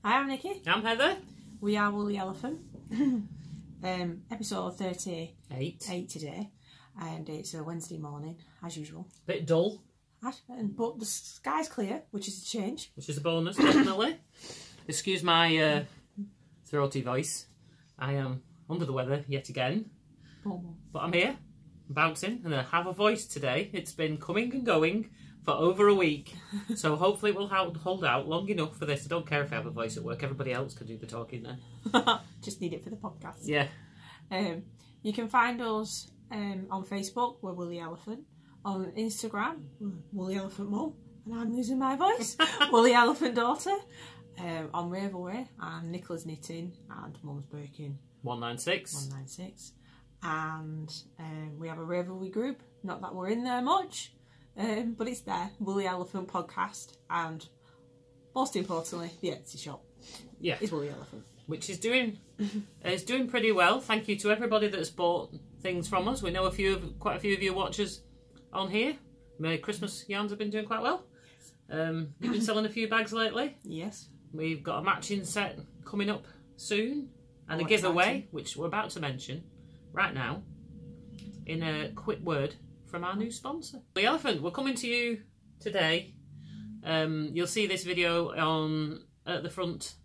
Hi, I'm Nikki. I'm Heather. We are Woolly Elephant. Episode 38 today, and it's a Wednesday morning, as usual. Bit dull. But the sky's clear, which is a change. Which is a bonus, definitely. Excuse my throaty voice. I am under the weather yet again. But I'm here, bouncing, and I have a voice today. It's been coming and going for over a week. So hopefully it will hold out long enough for this. I don't care if I have a voice at work. Everybody else can do the talking then. Just need it for the podcast. Yeah. You can find us on Facebook, we're Woolly Elephant. On Instagram, Woolly Elephant Mum. And I'm losing my voice. Woolly Elephant Daughter. On Ravelry, and NicolasKnitting, and Mum's Birkin 196. And we have a Ravelry group. Not that we're in there much. But it's there, Woolly Elephant Podcast, and most importantly, the Etsy shop. Yeah, is Woolly Elephant, which is doing pretty well. Thank you to everybody that's bought things from us. We know quite a few of your watchers on here. My Christmas yarns have been doing quite well. You've been selling a few bags lately. Yes, we've got a matching set coming up soon, and a giveaway, which we're about to mention right now in a quick word from our new sponsor. The Elephant, we're coming to you today. You'll see this video at the front,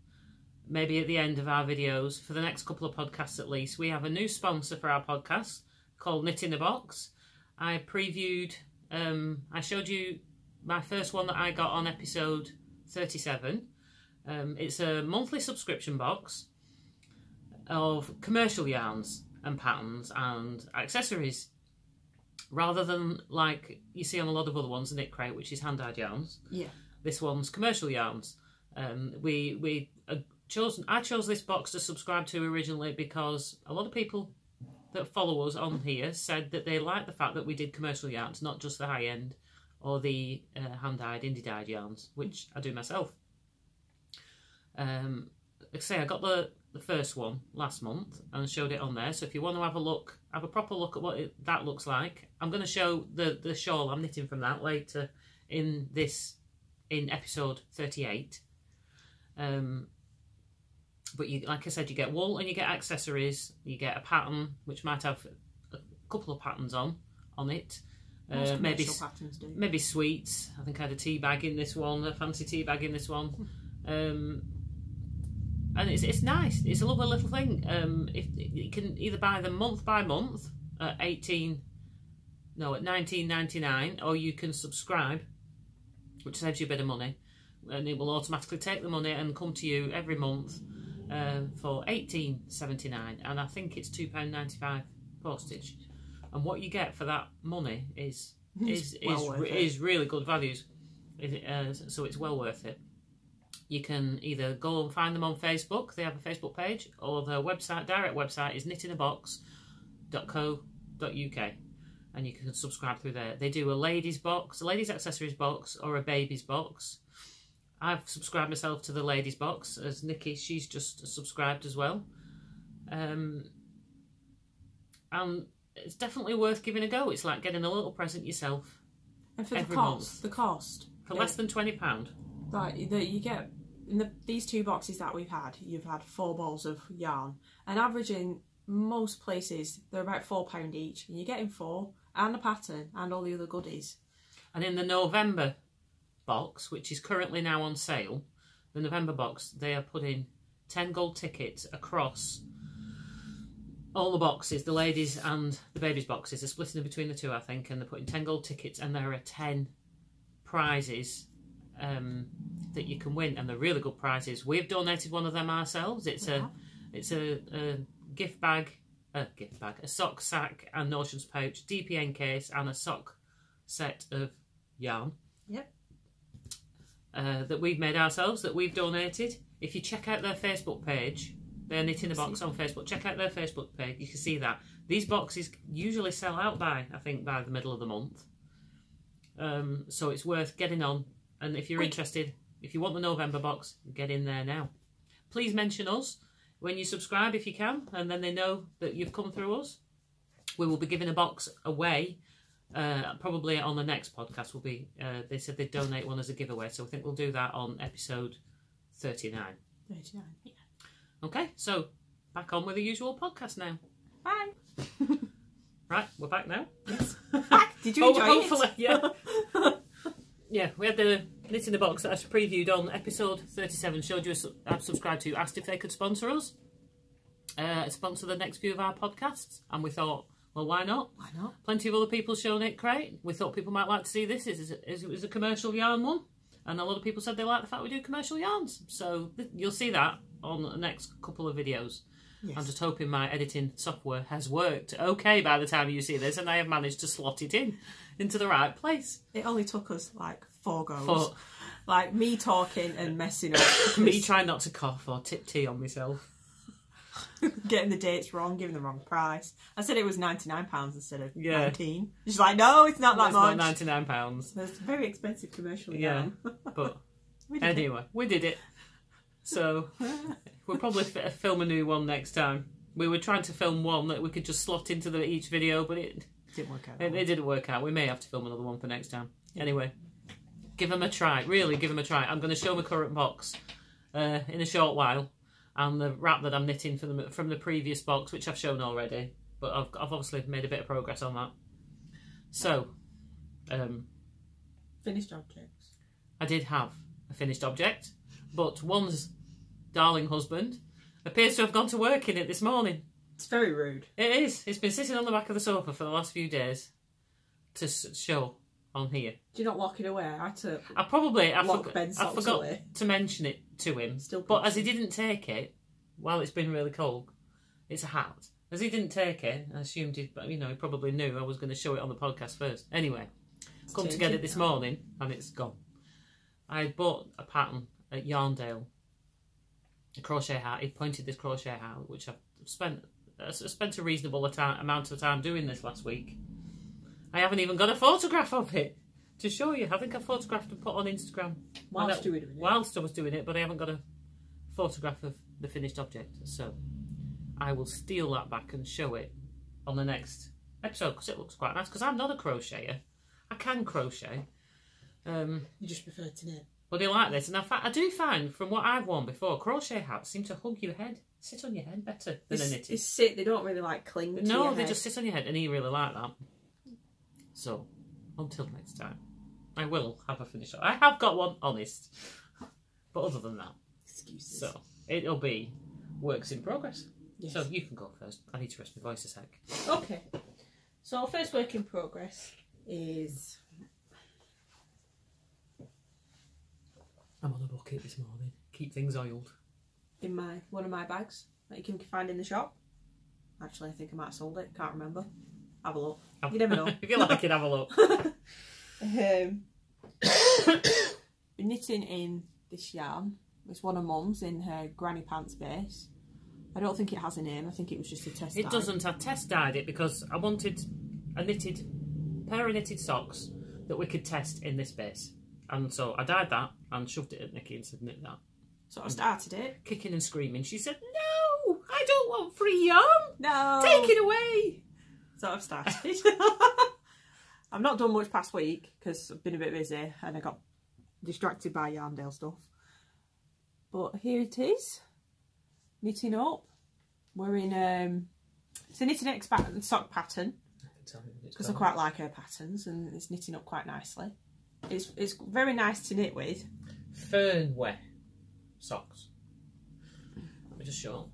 maybe at the end of our videos. For the next couple of podcasts at least, we have a new sponsor for our podcast called Knit in a Box. I previewed, I showed you my first one that I got on episode 37. It's a monthly subscription box of commercial yarns and patterns and accessories, rather than like you see on a lot of other ones, the Knit Crate, which is hand-dyed yarns. Yeah. This one's commercial yarns. I chose this box to subscribe to originally because a lot of people that follow us on here said that they liked the fact that we did commercial yarns, not just the high-end or the hand-dyed, indie-dyed yarns, which I do myself. Like I say, I got the first one last month and showed it on there. So if you want to have a proper look at what that looks like, I'm going to show the shawl I'm knitting from that later in episode 38. But like I said, you get wool and you get accessories. You get a pattern which might have a couple of patterns on it. Maybe sweets. I think I had a tea bag in this one, a fancy tea bag in this one. And it's nice. It's a lovely little thing. If you can either buy them month by month at $19.99, or you can subscribe, which saves you a bit of money, and it will automatically take the money and come to you every month for $18.79, and I think it's £2.95 postage. And what you get for that money is really good values. So it's well worth it. You can either go and find them on Facebook, they have a Facebook page, or their direct website is knittingabox.co.uk, and you can subscribe through there. They do a ladies accessories box, or a babies box. I've subscribed myself to the ladies box, as Nikki, she's just subscribed as well. And it's definitely worth giving a go. It's like getting a little present yourself. And for every the cost? For less than £20. That you get in these two boxes that we've had, you've had 4 balls of yarn, and averaging most places they're about £4 each, and you're getting 4 and a pattern and all the other goodies. And in the November box, which is currently now on sale, the November box, they are putting 10 gold tickets across all the boxes. The ladies and the babies boxes are splitting between the two, I think, and they're putting 10 gold tickets, and there are 10 prizes that you can win, and they're really good prizes. We've donated one of them ourselves. It's a gift bag, a sock sack and notions pouch, DPN case, and a sock set of yarn. Yep. That we've made ourselves, that we've donated. If you check out their Facebook page, they're Knit in a Box on Facebook. Check out their Facebook page. You can see that these boxes usually sell out by the middle of the month. So it's worth getting on. And if you're interested, if you want the November box, get in there now. Please mention us when you subscribe if you can, and then they know that you've come through us. We will be giving a box away, probably on the next podcast. They said they'd donate one as a giveaway, so I think we'll do that on episode 39. 39, yeah. Okay, so back on with the usual podcast now. Bye. Right, we're back now. Yes. Back. Did you enjoy hopefully, it? Yeah. Yeah, we had the Knit in the Box that I previewed on episode 37, showed you I've subscribed to, asked if they could sponsor us, sponsor the next few of our podcasts, and we thought, well, why not? Why not? Plenty of other people show Knit Crate. We thought people might like to see this. It was a commercial yarn one, and a lot of people said they like the fact we do commercial yarns. So you'll see that on the next couple of videos. Yes. I'm just hoping my editing software has worked okay by the time you see this, and I have managed to slot it into the right place. It only took us like 4 goes. Like me talking and messing up. Me trying not to cough or tip tea on myself. Getting the dates wrong, giving the wrong price. I said it was £99 instead of 19. She's like, no, it's not that much. It's not £99. It's a very expensive commercial. Yeah, but anyway, we did it. So we'll probably film a new one next time. We were trying to film one that we could just slot into each video, but it didn't work out. It didn't work out. We may have to film another one for next time. Anyway, give them a try. Really, give them a try. I'm going to show my current box in a short while, and the wrap that I'm knitting from the previous box, which I've shown already. But I've obviously made a bit of progress on that. So, finished objects. I did have a finished object, but one's darling husband appears to have gone to work in it this morning. It's very rude. It is. It's been sitting on the back of the sofa for the last few days to show on here. Do you not lock it away? I forgot to mention it to him. But as he didn't take it, while it's been really cold, it's a hat. As he didn't take it, I assumed he probably knew I was going to show it on the podcast first. Anyway, come to get it this morning and it's gone. I bought a pattern at Yarndale, a crochet hat. He pointed this crochet hat, which I've spent a reasonable amount of time doing this last week. I haven't even got a photograph of it to show you. I think I photographed and put on Instagram whilst you were doing it. Whilst I was doing it, but I haven't got a photograph of the finished object. So I will steal that back and show it on the next episode because it looks quite nice. Because I'm not a crocheter. I can crochet. You just prefer to knit. But I like this, and I do find from what I've worn before, crochet hats seem to hug your head, sit on your head better than a knitted. They don't really like cling to your head. No, they just sit on your head, and you really like that. So, until next time, I will have a finish. I have got one, honest. But other than that, excuses. So, it'll be works in progress. Yes. So, you can go first. I need to rest my voice a sec. Okay. So, first work in progress is... I'm on a bucket this morning. Keep things oiled. In one of my bags that you can find in the shop. Actually, I think I might have sold it. Can't remember. Have a look. You never know. If you like it, have a look. Knitting in this yarn. It's one of Mum's in her granny pants base. I don't think it has a name. I think it was just a test dye. It doesn't. I test dyed it because I wanted a pair of knitted socks that we could test in this base. And so I dyed that and shoved it at Nikki and said, knit that. So I started it. Kicking and screaming. She said, no, I don't want free yarn. No. Take it away. So I've started. I've not done much past week because I've been a bit busy and I got distracted by Yarndale stuff. But here it is. Knitting up. We're in it's a knittingexpat sock pattern. Because I quite like her patterns and it's knitting up quite nicely. It's very nice to knit with. Fernweh socks. Let me just show.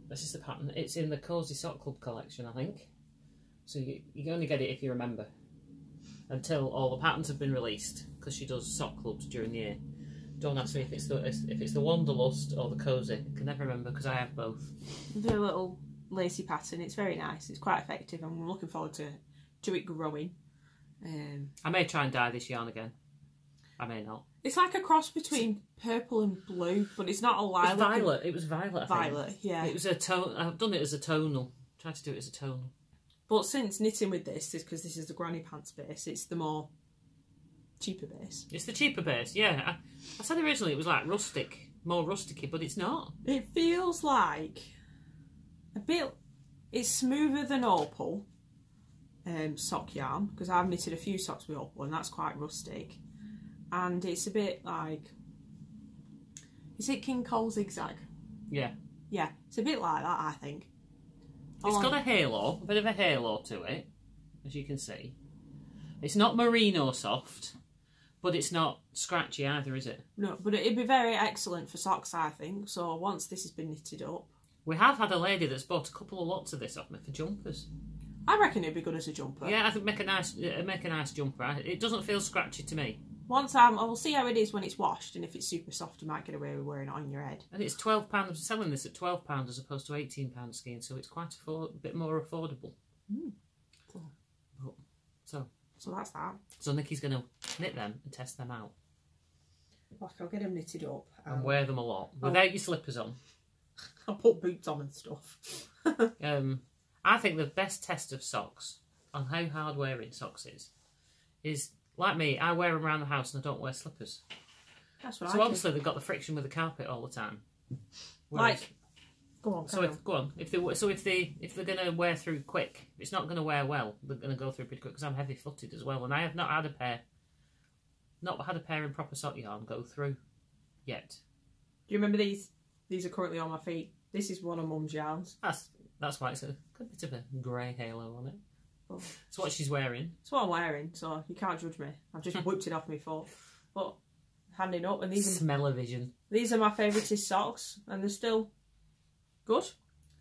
This is the pattern. It's in the Cozy Sock Club collection, I think. So you can only get it if you remember. Until all the patterns have been released, because she does sock clubs during the year. Don't ask me if it's the Wanderlust or the Cozy. I can never remember because I have both. The little lacy pattern. It's very nice. It's quite effective. I'm looking forward to it growing. I may try and dye this yarn again. I may not. It's like a cross between purple and blue, but it's not a lilac. It's violet. It was violet, I think. Violet, yeah. It was a tone. I've done it as a tonal. Tried to do it as a tonal. But since knitting with this, because this is the granny pants base, it's the more cheaper base. It's the cheaper base, yeah. I said originally it was like rustic, more rusticy, but it's not. It feels like a bit. It's smoother than opal. Sock yarn, because I've knitted a few socks with opal and that's quite rustic, and it's a bit like Is it King Cole zigzag? Yeah. Yeah, it's a bit like that, I think. It's got a halo, a bit of a halo to it, as you can see. It's not merino soft, but it's not scratchy either, is it? No, but it'd be very excellent for socks, I think. So once this has been knitted up. We have had a lady that's bought a couple of lots of this off me for jumpers. I reckon it'd be good as a jumper. Yeah, I think make a nice jumper. It doesn't feel scratchy to me. Once I will see how it is when it's washed, and if it's super soft, you might get away with wearing it on your head. And it's £12. I'm selling this at £12 as opposed to £18 skiing, so it's quite a bit more affordable. Cool. So that's that. So Nikki's going to knit them and test them out. Like, I'll get them knitted up. And wear them a lot, without your slippers on. I'll put boots on and stuff. I think the best test of socks, on how hard wearing socks is, like me, I wear them around the house and I don't wear slippers. That's what So obviously they've got the friction with the carpet all the time. Whereas, go on. If they're going to wear through quick, it's not going to wear well. They're going to go through pretty quick because I'm heavy-footed as well, and I have not had a pair in proper sock yarn go through yet. Do you remember these? These are currently on my feet. This is one of Mum's yarns. That's why it's a good bit of a grey halo on it. Oh. It's what she's wearing. It's what I'm wearing, so you can't judge me. I've just whipped it off my foot. But handing up, and these Smell-o-vision. These are my favouriteest socks, and they're still good.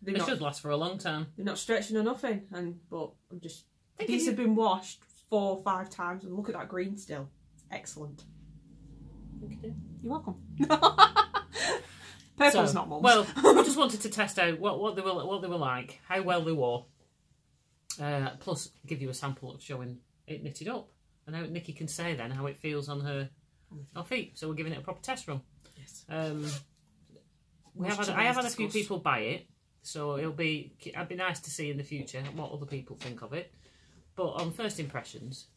They should last for a long time. They're not stretching or nothing, but I'm just. These have been washed 4 or 5 times, and look at that green still. It's excellent. Thank you. You're welcome. Purple's not Mum's. Well, we just wanted to test out what they were like, how well they wore, plus give you a sample of showing it knitted up, and how Nikki can say then how it feels on her feet. So we're giving it a proper test run. Yes. I have had a few people buy it, so it'd be nice to see in the future what other people think of it. But on first impressions,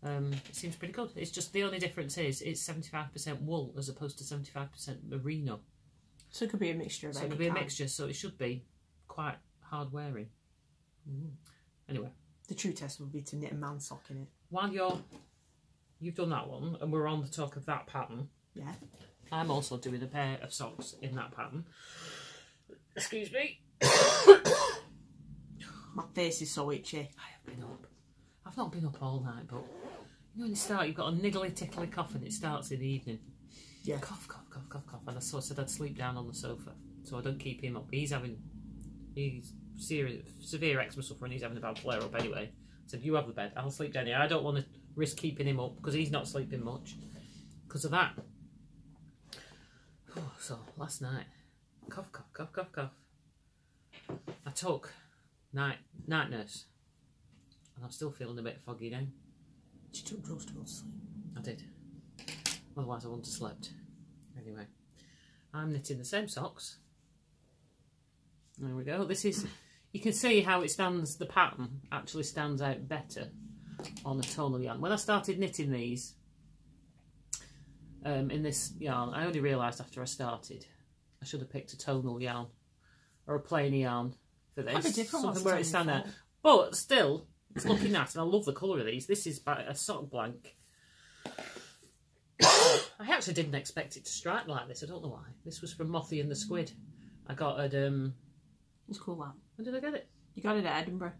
it seems pretty good. It's just the only difference is it's 75% wool as opposed to 75% merino. So it could be a mixture of any kind. So it could be a mixture, so it should be quite hard wearing. Anyway. The true test would be to knit a man sock in it. While you've done that one, and we're on the talk of that pattern. Yeah. I'm also doing a pair of socks in that pattern. Excuse me. My face is so itchy. I have been up. I've not been up all night, but you know when you've got a niggly tickly cough and it starts in the evening. Yeah. Cough. And I said I'd sleep down on the sofa, so I don't keep him up. He's severe eczema suffering. He's having a bad flare up anyway. I said, you have the bed. I'll sleep down here. I don't want to risk keeping him up because he's not sleeping much because of that. So last night, cough. I took night nurse, and I'm still feeling a bit foggy now. She took drugs to go to sleep. I did. Otherwise I wouldn't have slept. Anyway, I'm knitting the same socks. There we go. This is, you can see how it stands, the pattern actually stands out better on a tonal yarn. When I started knitting these, in this yarn, I only realised after I started, I should have picked a tonal yarn or a plain yarn for this. Something where it stand out. But still, it's looking nice, and I love the colour of these. This is a sock blank. I actually didn't expect it to strike like this. I don't know why. This was from Mothy and the Squid. I got it. It's cool that. When did I get it? You got it at Edinburgh.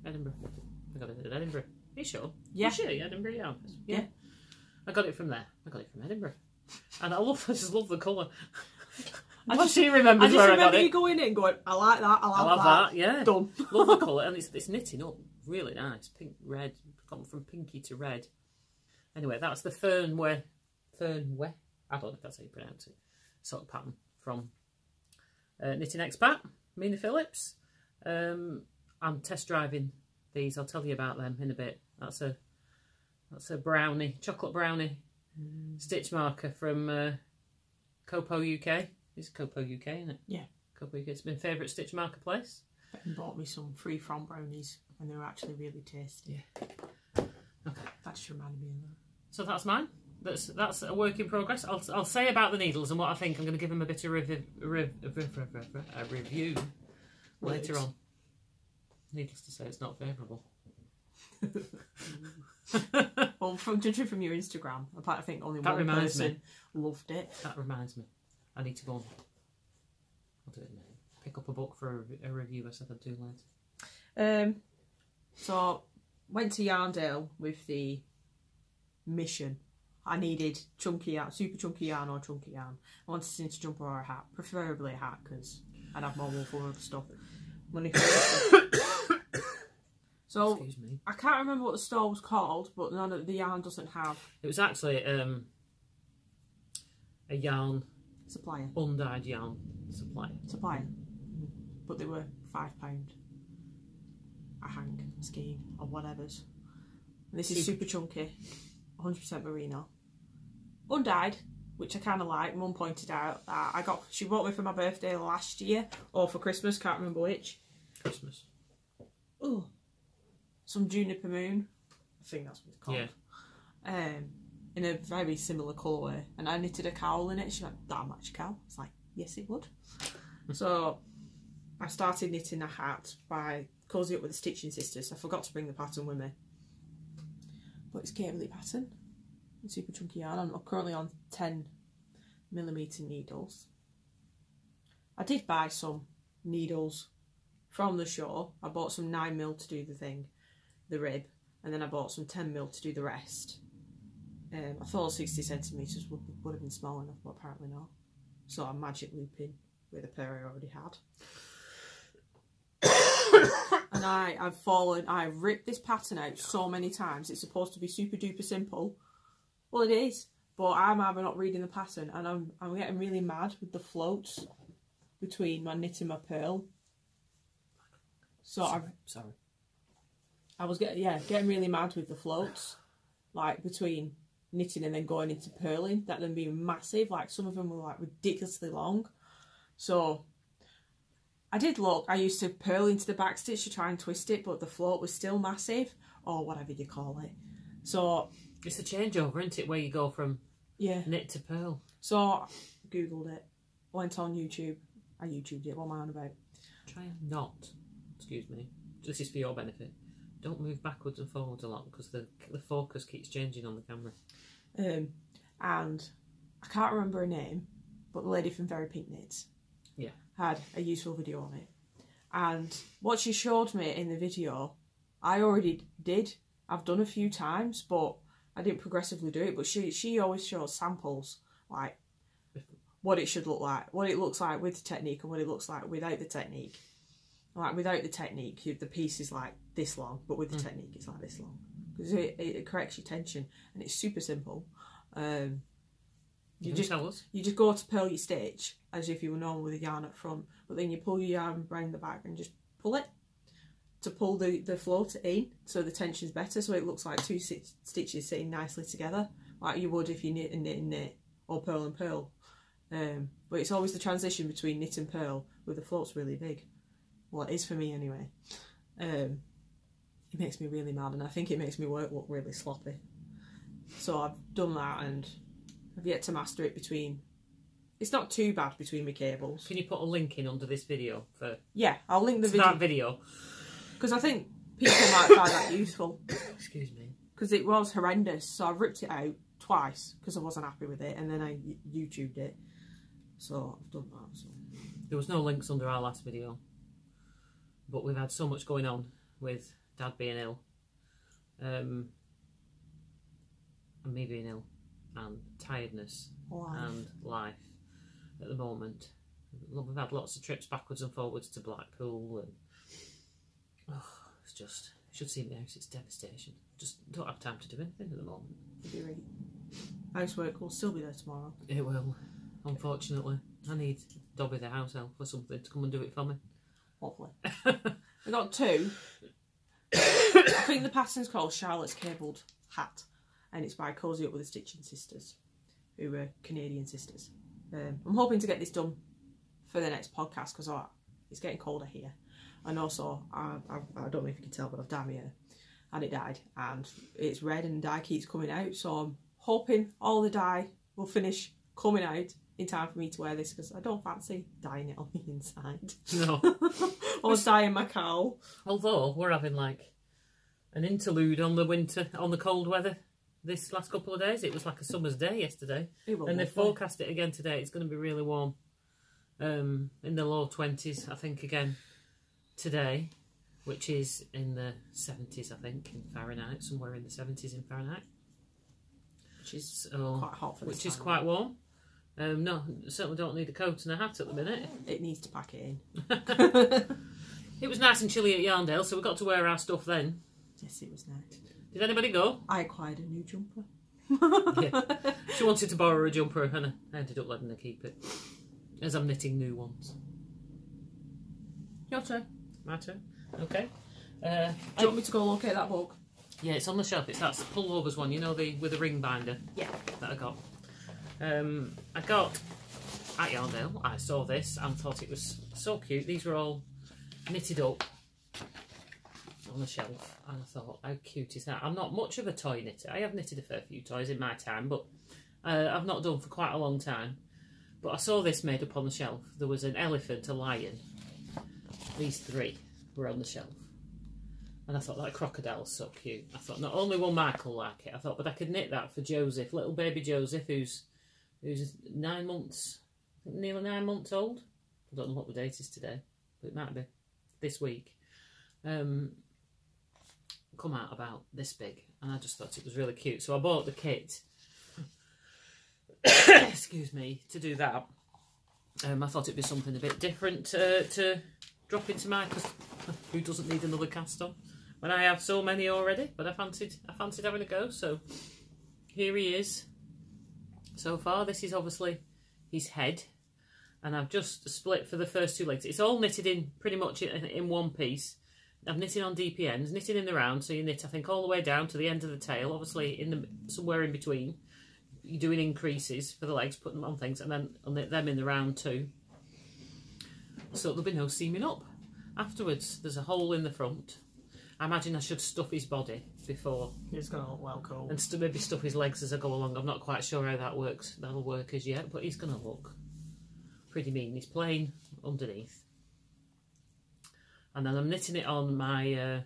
Edinburgh. I got it at Edinburgh. Are you sure? Yeah. You sure? Edinburgh, yeah. Yeah. I got it from there. I got it from Edinburgh. And I just love the colour. She remembers where I got it. I just remember you going in and going, I like that, I love that. Yeah. Done. Love the colour, and it's knitting up really nice. Pink, red, gone from pinky to red. Anyway, that's the Fernweh. I don't know if that's how you pronounce it. Sock pattern from Knitting Expat, Mina Phillips. I'm test driving these. I'll tell you about them in a bit. That's a brownie, chocolate brownie stitch marker from Copo UK. It's Copo UK, isn't it? Yeah. Copo UK. It's my favourite stitch marker place. Ben bought me some free from brownies and they were actually really tasty. Yeah. Okay. That just reminded me of that. So that's mine. That's a work in progress. I'll say about the needles and what I think. I'm going to give them a bit of a review later on. Needless to say, it's not favourable. Well, judging from your Instagram, I think only one person loved it. That reminds me. I need to go and pick up a book for a review I said I'd do later. So went to Yarndale with the mission. I needed chunky yarn, super chunky yarn or chunky yarn. I wanted a cinch jumper or a hat, preferably a hat because I'd have more wool for other stuff. Money. So excuse me. I can't remember what the store was called, but none of the yarn doesn't have. It was actually a yarn Supplier. Undyed yarn supplier. But they were £5 a hang scheme or whatever's. And this is super chunky, 100% merino, undyed, which I kind of like. Mum pointed out that she bought me for my birthday last year or for Christmas, can't remember which. Christmas. Oh, some juniper moon, I think that's what it's called. Yeah. In a very similar colourway, and I knitted a cowl in it. She went, "That'll match a cowl." It's like, yes, it would. So I started knitting a hat by Cozy Up with the Stitching Sisters. I forgot to bring the pattern with me, but it's Cabley pattern, super chunky yarn. I'm currently on 10mm needles. I did buy some needles from the shore. I bought some 9mm to do the rib, and then I bought some 10mm to do the rest. I thought 60cm would have been small enough, but apparently not. So I'm magic looping with a pair I already had. And I've ripped this pattern out so many times. It's supposed to be super duper simple. Well, it is, but I'm either not reading the pattern, and I'm getting really mad with the floats between my knit and my purl. So sorry. I was getting really mad with the floats, like between knitting and then going into purling, that them being massive. Like some of them were like ridiculously long. So I did look. I used to purl into the back stitch to try and twist it, but the float was still massive, or whatever you call it. So it's a changeover, isn't it, where you go from knit to purl. So I googled it, went on YouTube. I YouTubed it. What am I on about? Try and not. Excuse me. This is for your benefit. Don't move backwards and forwards a lot because the focus keeps changing on the camera. And I can't remember her name, but the lady from Very Pink Knits had a useful video on it. And what she showed me in the video, I already did. I've done a few times, but I didn't progressively do it. But she always shows samples, like what it should look like, what it looks like with the technique and what it looks like without the technique. Like without the technique, the piece is like this long, but with the technique, it's like this long because it corrects your tension, and it's super simple. You just go to purl your stitch as if you were normal with a yarn up front, but then you pull your yarn around the back and just pull it to pull the float in, so the tension's better, so it looks like two stitches sitting nicely together, like you would if you knit and knit and knit, or purl and purl. But it's always the transition between knit and purl where the float's really big. Well, it is for me anyway. It makes me really mad, and I think it makes me work look really sloppy. So I've done that, and I've yet to master it between... It's not too bad between my cables. Can you put a link in under this video for... Yeah, I'll link the that video. Because I think people might find that useful. Excuse me. Because it was horrendous, so I ripped it out twice because I wasn't happy with it, and then I YouTubed it. So I've done that. So. There was no links under our last video. But we've had so much going on with Dad being ill, and me being ill, and tiredness and life at the moment. We've had lots of trips backwards and forwards to Blackpool, and it's just, you should see my house, it's devastation. Just don't have time to do anything at the moment. You'll be right. Housework will still be there tomorrow. It will, unfortunately. I need Dobby the house elf or something to come and do it for me. Hopefully. I got two. I think the pattern's called Charlotte's Cabled Hat, and it's by Cozy Up with the Stitching Sisters, who are Canadian sisters. I'm hoping to get this done for the next podcast because it's getting colder here, and also I don't know if you can tell, but I've dyed my hair, and it dyed, and it's red, and dye keeps coming out. So I'm hoping all the dye will finish coming out in time for me to wear this, because I don't fancy dyeing it on the inside. No. Or dyeing my cowl. Although we're having like an interlude on the winter, on the cold weather this last couple of days. It was like a summer's day yesterday. And they forecast it again today. It's going to be really warm. In the low 20s, I think, again today, which is in the 70s, I think, in Fahrenheit, somewhere in the 70s in Fahrenheit, which is quite hot for this which time. is quite warm. No, certainly don't need a coat and a hat at the minute. It needs to pack it in. It was nice and chilly at Yarndale, so we got to wear our stuff then. Yes, it was nice. Did anybody go? I acquired a new jumper. Yeah. She wanted to borrow a jumper and I ended up letting her keep it, as I'm knitting new ones. Your turn. My turn. Okay. Do you want me to go look at that book? Yeah, it's on the shelf. It's that pullovers one, you know, with the ring binder. Yeah. That I got. I got at Yarndale. I saw this and thought it was so cute. These were all knitted up on the shelf, and I thought, how cute is that? I'm not much of a toy knitter. I have knitted a fair few toys in my time, but I've not done for quite a long time. But I saw this made up on the shelf. There was an elephant, a lion. These three were on the shelf. And I thought that crocodile's so cute. I thought not only will Michael like it, I thought, but I could knit that for Joseph, little baby Joseph, who's 9 months, nearly 9 months old. I don't know what the date is today, but it might be this week. Come out about this big, and I just thought it was really cute. So I bought the kit, excuse me, to do that. I thought it'd be something a bit different to drop into Michael, who doesn't need another cast on when I have so many already. But I fancied having a go, so here he is. So far, this is obviously his head, and I've just split for the first two legs. It's all knitted in pretty much in one piece. I've knitted on DPNs, knitted in the round, so you knit, I think, all the way down to the end of the tail. Obviously, somewhere in between, you're doing increases for the legs, putting them on things, and then I'll knit them in the round too. So there'll be no seaming up. Afterwards, there's a hole in the front. I imagine I should stuff his body before. It's going to look well cool. And maybe stuff his legs as I go along. I'm not quite sure how that works. That'll work as yet, but he's going to look pretty mean. He's plain underneath. And then I'm knitting it on my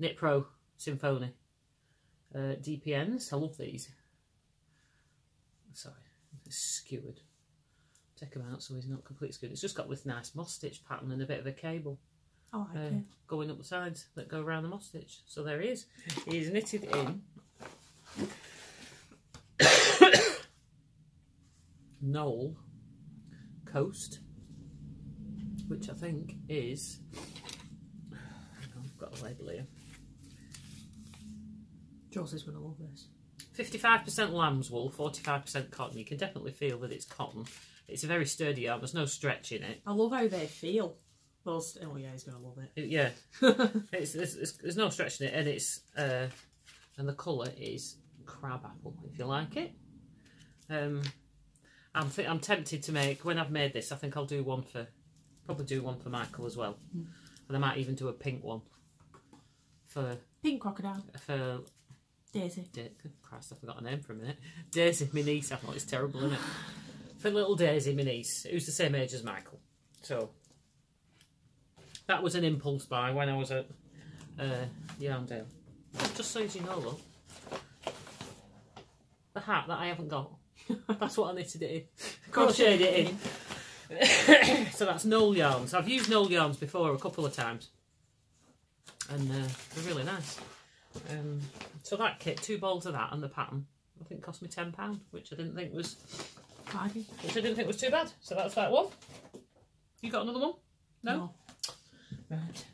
Knit Pro Symphony DPNs. I love these. Sorry, it's skewered. Take him out so he's not completely skewered. It's just got this nice moss stitch pattern and a bit of a cable going up the sides that go around the moss stitch. So there he is. He's knitted in Knoll Coast, which I think is, I've got a label here. Josie's going to love this. 55% lamb's wool, 45% cotton. You can definitely feel that it's cotton. It's a very sturdy yarn. There's no stretch in it. I love how they feel. Oh yeah, he's going to love it. Yeah, there's no stretch in it, and it's and the colour is crab apple. If you like it, I'm tempted to make, when I've made this, I think I'll do one for. Probably do one for Michael as well. And I might even do a pink one. For pink crocodile. For Daisy. Christ, I forgot her name for a minute. Daisy, my niece. I thought it's terrible, isn't it? For little Daisy, my niece, who's the same age as Michael. So, that was an impulse buy when I was at Yarndale. Just so as you know, look. The hat that I haven't got. That's what I knitted it in. Crocheted it in. So that's Knoll yarns. I've used Knoll yarns before a couple of times, and they're really nice. So that kit, 2 balls of that and the pattern, I think cost me £10, which I didn't think was too bad. So that's that one. You got another one? No. Right.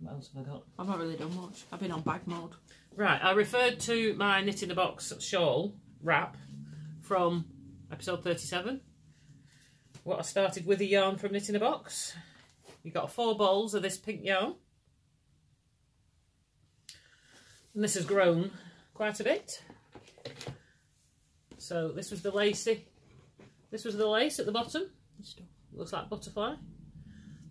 What else have I got? I've not really done much. I've been on bag mode. Right. I referred to my knit in a box shawl wrap from episode 37. What I started with a yarn from Knit in a Box. You got 4 balls of this pink yarn. And this has grown quite a bit. So this was the lacy. This was the lace at the bottom. Looks like butterfly.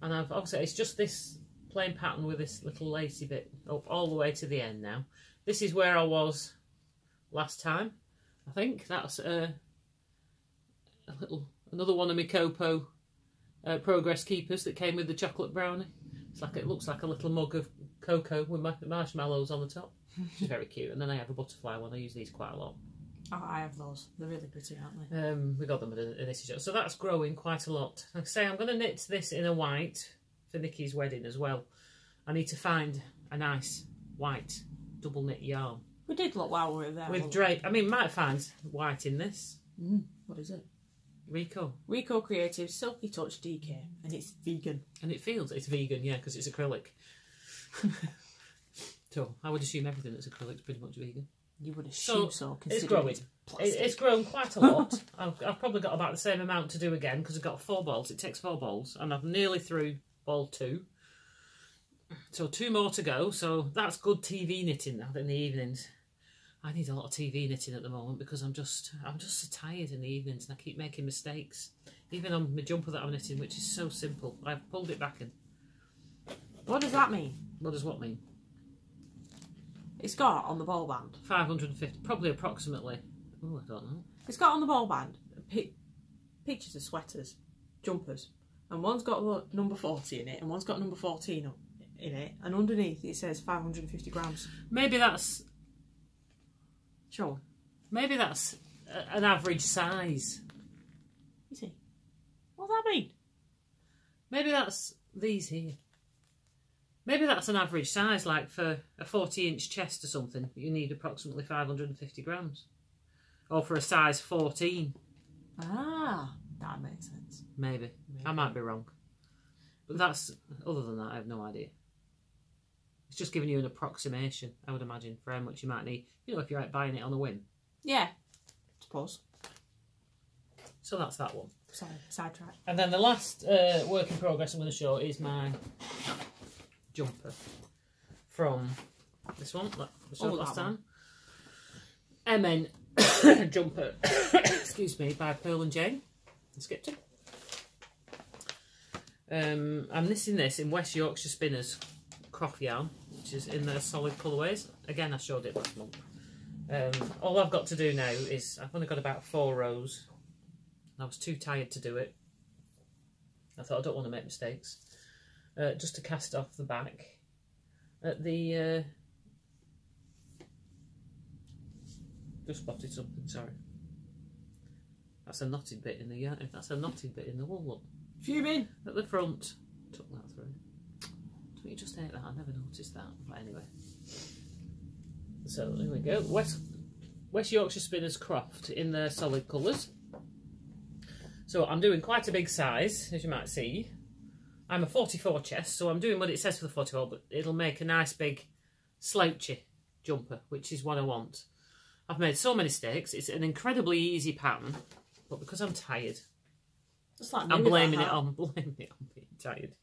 And I've obviously, it's just this plain pattern with this little lacy bit up all the way to the end now. This is where I was last time. I think that's another one of my Copo Progress Keepers that came with the chocolate brownie. It looks like a little mug of cocoa with marshmallows on the top. which is very cute. And then I have a butterfly one. I use these quite a lot. Oh, I have those. They're really pretty, aren't they? We got them at a knitting shop. So that's growing quite a lot. Like I say, I'm going to knit this in a white for Nikki's wedding as well. I need to find a nice white double knit yarn. We did look while we were there. With drape. I mean, might find white in this. What is it? Rico. Rico Creative Silky Touch DK. And it's vegan. And it's vegan, yeah, because it's acrylic. So I would assume everything that's acrylic is pretty much vegan. You would assume so. It's growing. It's grown quite a lot. I've probably got about the same amount to do again because I've got 4 balls. It takes 4 balls, and I'm nearly through ball 2. So 2 more to go. So that's good TV knitting now in the evenings. I need a lot of TV knitting at the moment because I'm just so tired in the evenings and I keep making mistakes. Even on my jumper that I'm knitting, which is so simple. I've pulled it back in. What does that mean? What does what mean? It's got on the ball band. 550, probably approximately. Oh, I don't know. It's got on the ball band pictures of sweaters, jumpers, and one's got number 40 in it, and one's got number 14 in it, and underneath it says 550 grams. Maybe that's... Sure. Maybe that's an average size. You see? What does that mean? Maybe that's these here. Maybe that's an average size, like for a 40-inch chest or something, you need approximately 550 grams. Or for a size 14. Ah, that makes sense. Maybe. I might be wrong. But that's, other than that, I have no idea. It's just giving you an approximation, I would imagine, for how much you might need. You know, if you're out buying it on a whim. Yeah, I suppose. So that's that one. Sorry, sidetrack. And then the last work in progress I'm going to show is my jumper from this one. We showed last time. MN jumper, excuse me, by Pearl and Jane. I skipped it. I'm knitting this in West Yorkshire Spinners cloth yarn, which is in their solid colourways. Again, I showed it last month. All I've got to do now is, I've only got about 4 rows. I was too tired to do it. I thought I don't want to make mistakes. Just to cast off the back at the... just spotted something, sorry. That's a knotted bit in the yarn. That's a knotted bit in the wool, look. Fuming! At the front. Took that through. Don't you just hate that? I never noticed that. But anyway. So, here we go. West Yorkshire Spinners Croft in their solid colours. So, I'm doing quite a big size, as you might see. I'm a 44 chest, so I'm doing what it says for the 44, but it'll make a nice big slouchy jumper, which is what I want. I've made so many mistakes. It's an incredibly easy pattern, but because I'm tired, I'm blaming it on being tired.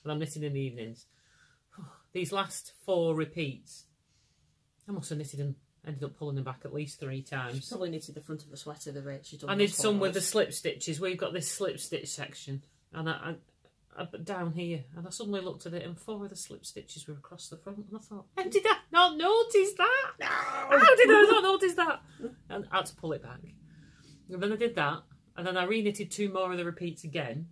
And I'm knitting in the evenings. These last 4 repeats, I must have knitted and ended up pulling them back at least 3 times. She's probably knitted the front of the sweater the way she's done. I did some with the slip stitches. We've got this slip stitch section, and I down here, and I suddenly looked at it, and 4 of the slip stitches were across the front, and I thought, how did I not notice that? No! How did I not notice that? And I had to pull it back. And then I did that, and then I re-knitted 2 more of the repeats again,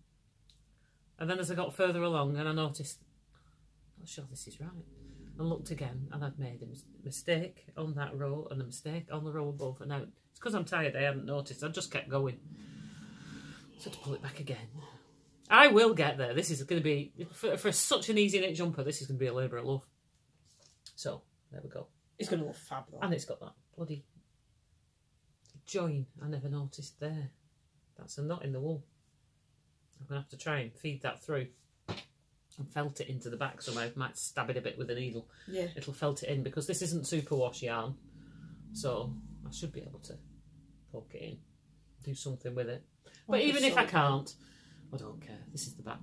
and then as I got further along, and I noticed, I'm not sure this is right, and looked again, and I'd made a mistake on that row, and a mistake on the row above, and now, it's because I'm tired, I hadn't noticed, I just kept going. So I had to pull it back again. I will get there. This is going to be, for such an easy knit jumper, this is going to be a labour of love. So, there we go. It's going to look fabulous. And it's got that bloody join I never noticed there. That's a knot in the wool. I'm going to have to try and feed that through. And felt it into the back somehow. Might stab it a bit with a needle. Yeah. It'll felt it in, because this isn't superwash yarn. So, I should be able to poke it in. Do something with it. But even if I can't, I don't care. This is the back.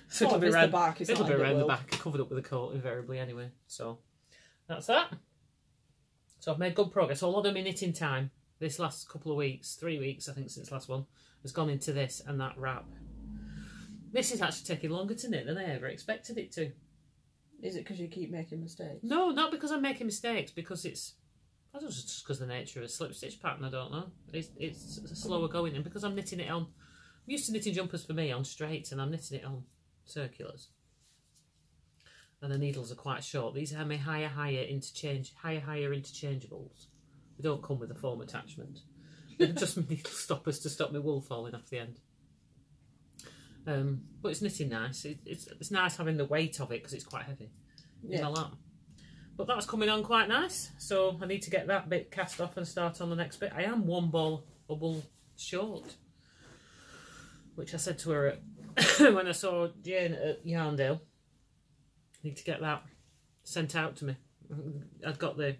So it'll be around the back. It'll be around the back, covered up with a coat invariably anyway. So that's that. So I've made good progress. So a lot of my knitting time this last couple of weeks, 3 weeks I think since last one, has gone into this and that wrap. This is actually taking longer to knit than I ever expected it to. Is it because you keep making mistakes? No, not because I'm making mistakes. Because it's, I don't know, just because of the nature of a slip stitch pattern. I don't know. It's slower going, and because I'm knitting it on. I'm used to knitting jumpers for me on straights, and I'm knitting it on circulars. and the needles are quite short. These are my higher interchangeables. They don't come with a foam attachment. They're just my needle stoppers to stop my wool falling off the end. But it's knitting nice. It's nice having the weight of it because it's quite heavy in my lap. But that's coming on quite nice. So I need to get that bit cast off and start on the next bit. I am one bubble short, which I said to her when I saw Jane at Yarndale. I need to get that sent out to me. I've got the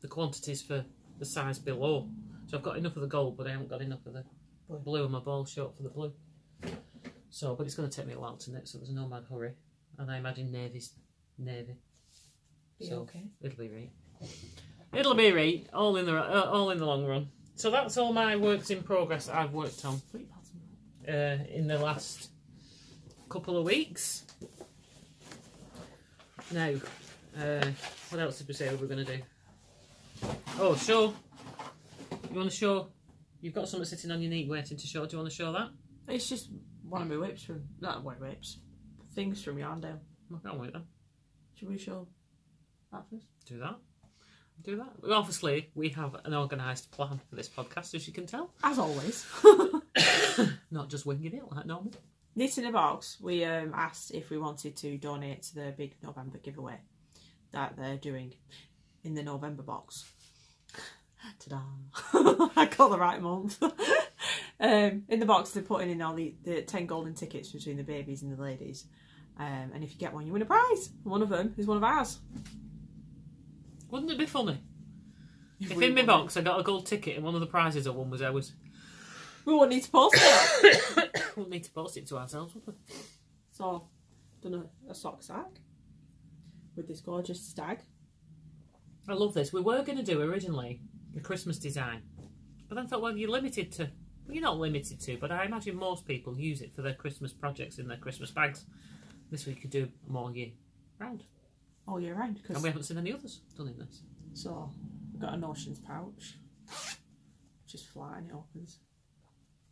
quantities for the size below. So I've got enough of the gold, but I haven't got enough of the blue, and my ball short for the blue. So, but it's going to take me a while to knit, so there's no mad hurry. And I imagine navy's navy. So okay. It'll be right. It'll be right. All in the long run. So that's all my works in progress that I've worked on in the last couple of weeks. Now, what else did we say we were going to do? Oh, show. You want to show? You've got something sitting on your knee waiting to show. Do you want to show that? It's just one of my whips from, not my whips, things from Yarndale. I can't wait then. Should we show that first? Do that. Do that. Obviously, we have an organised plan for this podcast, as you can tell. As always. Not just winging it like normal. Knit in a Box, we asked if we wanted to donate to the big November giveaway that they're doing in the November box. Ta-da! I got the right month. In the box they're putting in all the 10 golden tickets between the babies and the ladies. And if you get one, you win a prize. One of them is one of ours. Wouldn't it be funny? If in my box I got a gold ticket and one of the prizes I won was ours. We won't need to post it. We won't need to post it to ourselves, would we? So, done a sock sack with this gorgeous stag. I love this. We were going to do originally a Christmas design, but then I thought, well, you're limited to. Well, you're not limited to, but I imagine most people use it for their Christmas projects in their Christmas bags. This we could do more year round. All year round. And we haven't seen any others done in this. So, we've got a notions pouch. Just flat and it opens.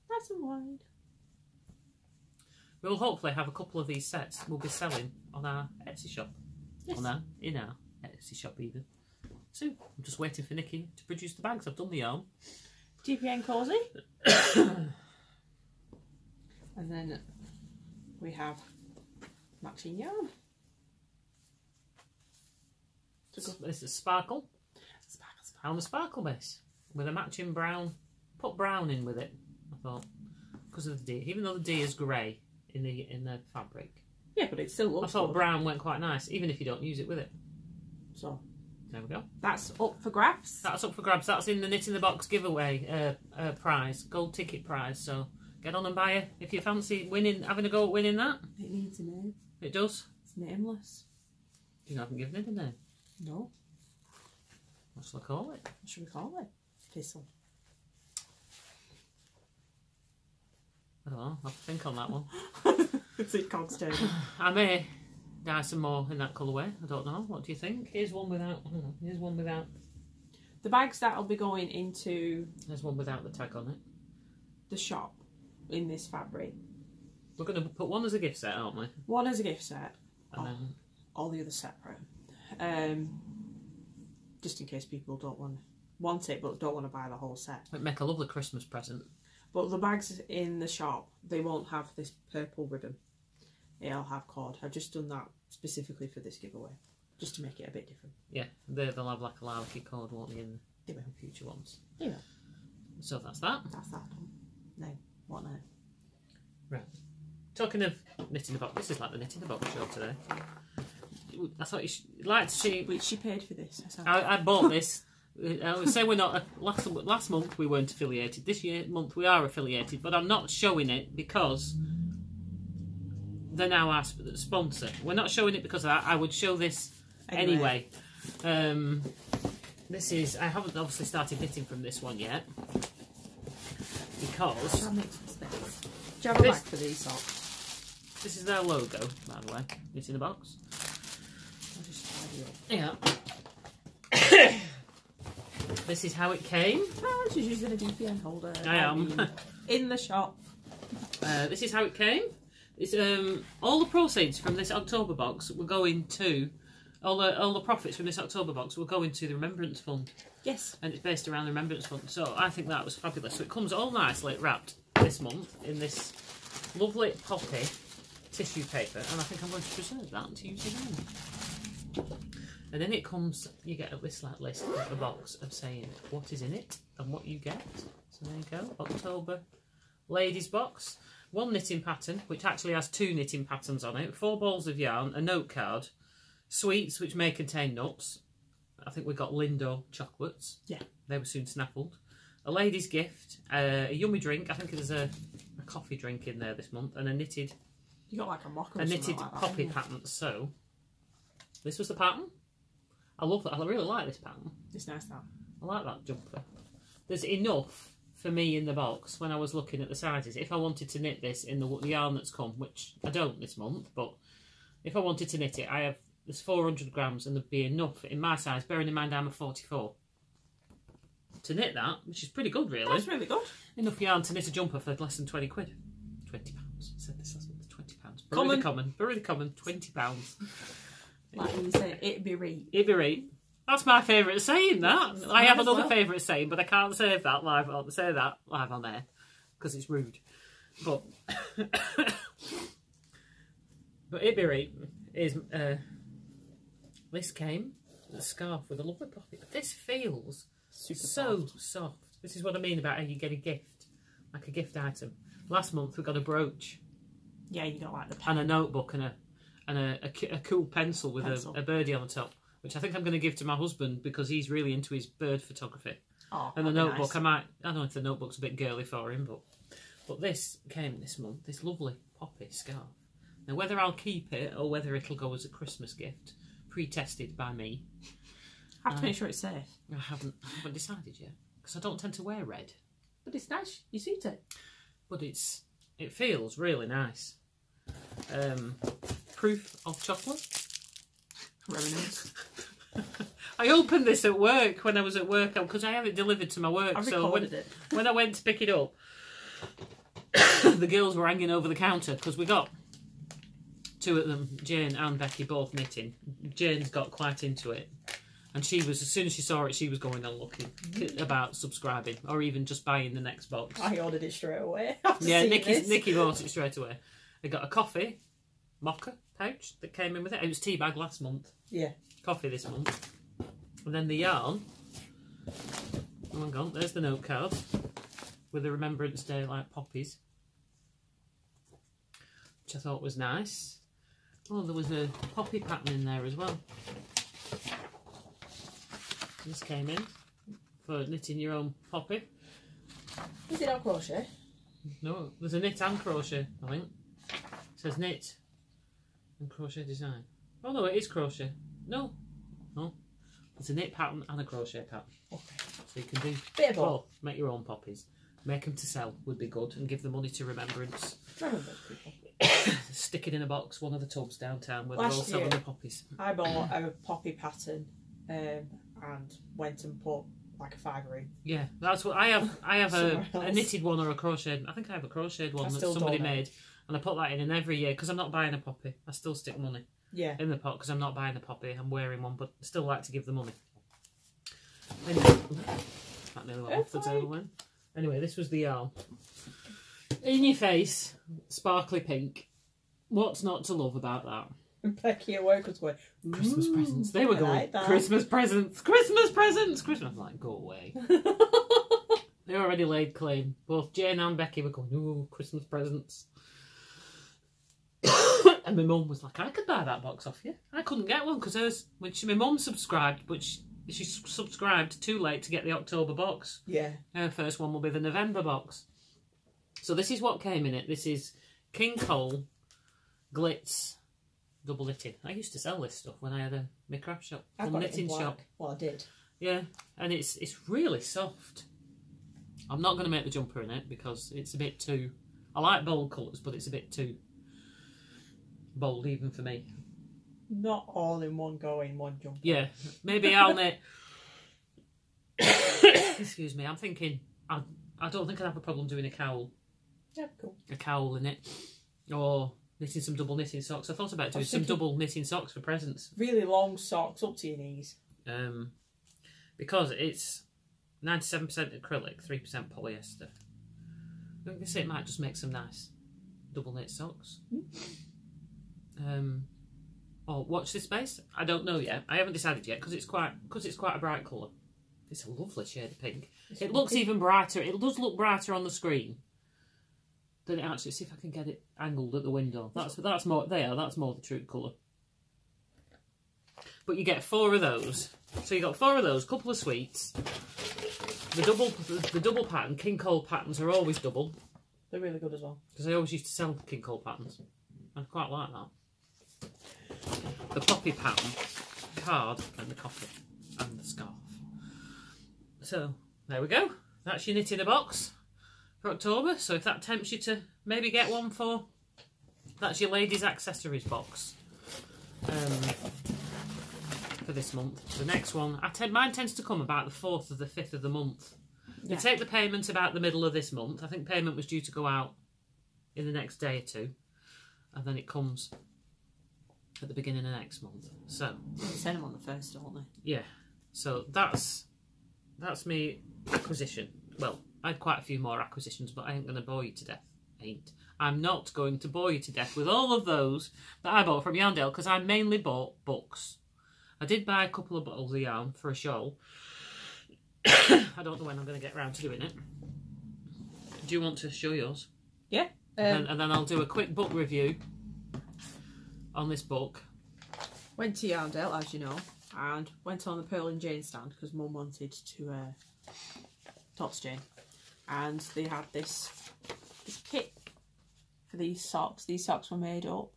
Nice and wide. We'll hopefully have a couple of these sets we'll be selling on our Etsy shop. Yes. In our Etsy shop even. So, I'm just waiting for Nikki to produce the bags. I've done the yarn. GPN Cozy. And then we have matching yarn. This is sparkle. On the sparkle base with a matching brown. Put brown in with it. I thought because of the D, even though the D is grey in the fabric. Yeah, but it still looks. I thought good. Brown went quite nice, even if you don't use it with it. So there we go. That's up for grabs. That's up for grabs. That's in the Knit in the Box giveaway prize, gold ticket prize. So get on and buy it if you fancy winning, having a go at winning that. It needs a name. It does. It's nameless. You haven't given it a name. No. What shall I call it? What should we call it? Thistle. I don't know. I'll have to think on that one. It's a cog's turn. I may dye some more in that colourway. I don't know. What do you think? Here's one without. I don't know. Here's one without. The bags that'll be going into. There's one without the tag on it. The shop in this fabric. We're going to put one as a gift set, aren't we? One as a gift set. And then all the others separate. Just in case people don't want it but don't want to buy the whole set. it'd make a lovely Christmas present. But the bags in the shop, they won't have this purple ribbon. It'll have cord. I've just done that specifically for this giveaway, just to make it a bit different. Yeah, they'll have like a larky cord, won't they, in future ones. Yeah. So that's that. That's that done. Now, what now? Right. Talking of knitting the box, this is like the knitting the box show today. I thought you'd like to see. Wait, she paid for this. I bought this. I would say we're not. Last month we weren't affiliated. This month we are affiliated, but I'm not showing it because they're now our sponsor. We're not showing it because of that. I would show this anyway. This is. I haven't obviously started knitting from this one yet because. I'll make some space. Do you have a bag for these socks? This is their logo, by the way. It's in a box. I'll just tidy up. Yeah. This is how it came. Oh, she's using a DPN holder. I am. In the shop. This is how it came. It's all the proceeds from this October box were going to all the profits from this October box were going to the Remembrance Fund. Yes. And it's based around the Remembrance Fund. So I think that was fabulous. So it comes all nicely wrapped this month in this lovely poppy tissue paper, and I think I'm going to preserve that to use again. And then it comes, you get this like list at the box of saying what is in it and what you get. So there you go, October ladies box. 1 knitting pattern, which actually has 2 knitting patterns on it, 4 balls of yarn, a note card, sweets which may contain nuts. I think we got Lindo chocolates. Yeah. They were soon snaffled. A lady's gift, a yummy drink. I think there's a coffee drink in there this month, and a knitted. You got like a mocha. A knitted like poppy pattern. So this was the pattern. I love that. I really like this pattern. It's nice that. I like that jumper. There's enough for me in the box when I was looking at the sizes. If I wanted to knit this in the yarn that's come, which I don't this month, but if I wanted to knit it, there's 400 grams, and there'd be enough in my size, bearing in mind I'm a 44. To knit that, which is pretty good, really. That's really good. Enough yarn to knit a jumper for less than 20 quid. 20 pounds. I said this last month, 20 pounds. Very common, 20 pounds. Like you say, it'd be right. It'd be right. That's my favourite saying, that. I have another favourite saying, but I can't say that live on air, because it's rude. But but it'd be right. This came, a scarf with a lovely poppy, but this feels so soft. This is what I mean about how you get a gift, like a gift item. Last month we got a brooch. Yeah, you don't like the pen. And a notebook and a cool pencil with a birdie on the top, which I think I'm going to give to my husband because he's really into his bird photography. Oh, and the notebook, nice. I don't know if the notebook's a bit girly for him, but this came this month, this lovely poppy scarf. Now whether I'll keep it or whether it'll go as a Christmas gift, pre-tested by me. I have to make sure it's safe. I haven't decided yet, because I don't tend to wear red. But it's nice. You suit it. But it feels really nice. Proof of chocolate. Very nice. I opened this at work when I was at work because I have it delivered to my work. I recorded it. When I went to pick it up, the girls were hanging over the counter because we got 2 of them, Jane and Becky, both knitting. Jane's got quite into it. And she was, as soon as she saw it, she was going on looking about subscribing or even just buying the next box. I ordered it straight away. Yeah, Nikki bought it straight away. They got a coffee mocha pouch that came in with it. It was tea bag last month. Yeah. Coffee this month. And then the yarn. Oh, hang on, there's the note card with the Remembrance Day like poppies, which I thought was nice. Oh, there was a poppy pattern in there as well. This came in for knitting your own poppy. Is it on crochet? No, there's a knit and crochet, I think. It says knit and crochet design. Oh no, it is crochet. No. There's a knit pattern and a crochet pattern. Okay. So you can do both. Make your own poppies. Make them to sell would be good, and give the money to Remembrance. Stick it in a box, one of the tubs downtown where they're all selling the poppies. I bought a poppy pattern and went and put like a fiver in. Yeah, that's what I have. I have a knitted one or a crocheted. I think I have a crocheted one that somebody made, and I put that in. And every year, because I'm not buying a poppy, I still stick money in the pot because I'm not buying a poppy. I'm wearing one, but I still like to give the money. Anyway, that nearly went off the table then. Anyway, this was the yarn. In your face, sparkly pink. What's not to love about that? And Becky at work was going, Christmas presents. They were going, like Christmas presents, Christmas presents, Christmas. I'm like, go away. They already laid claim. Both Jane and Becky were going, oh, Christmas presents. And my mum was like, I could buy that box off you. I couldn't get one because my mum subscribed, but she subscribed too late to get the October box. Yeah. Her first one will be the November box. So this is what came in it. This is King Cole Glitz double knitting. I used to sell this stuff when I had my craft shop. I've got knitting shop. Well, I did. Yeah, and it's really soft. I'm not going to make the jumper in it because it's a bit too... I like bold colours, but it's a bit too bold even for me. Not all in one go in one jumper. Yeah, maybe I'll knit... Excuse me, I'm thinking... I don't think I'd have a problem doing a cowl. Yeah, cool. A cowl in it. Or knitting some double knitting socks. I thought about doing some double knitting socks for presents. Really long socks up to your knees. Because it's 97% acrylic, 3% polyester. I guess it might just make some nice double knit socks. Oh, watch this space. I don't know yet. I haven't decided yet because it's quite a bright colour. It's a lovely shade of pink. It looks even brighter. It does look brighter on the screen than it actually. See if I can get it angled at the window. That's more there. That's more the true colour. But you get 4 of those. So you got 4 of those. Couple of sweets. The double pattern. King Cole patterns are always double. They're really good as well. Because I always used to sell King Cole patterns. I quite like that. The poppy pattern, card, and the copy, and the scarf. So there we go. That's your knit in a box for October. So if that tempts you to maybe get one for, that's your ladies' accessories box for this month. The next one, mine tends to come about the 4th or the 5th of the month. You take the payment about the middle of this month. I think payment was due to go out in the next day or 2, and then it comes at the beginning of next month. So they send them on the 1st, don't they? Yeah. So that's me acquisition. Well, I had quite a few more acquisitions, but I ain't going to bore you to death. I'm not going to bore you to death with all of those that I bought from Yarndale because I mainly bought books. I did buy a couple of bottles of yarn for a shawl. I don't know when I'm going to get around to doing it. Do you want to show yours? Yeah. And then I'll do a quick book review on this book. Went to Yarndale, as you know, and went on the Pearl and Jane stand because Mum wanted to talk to Jane, and they had this kit for these socks. These socks were made up,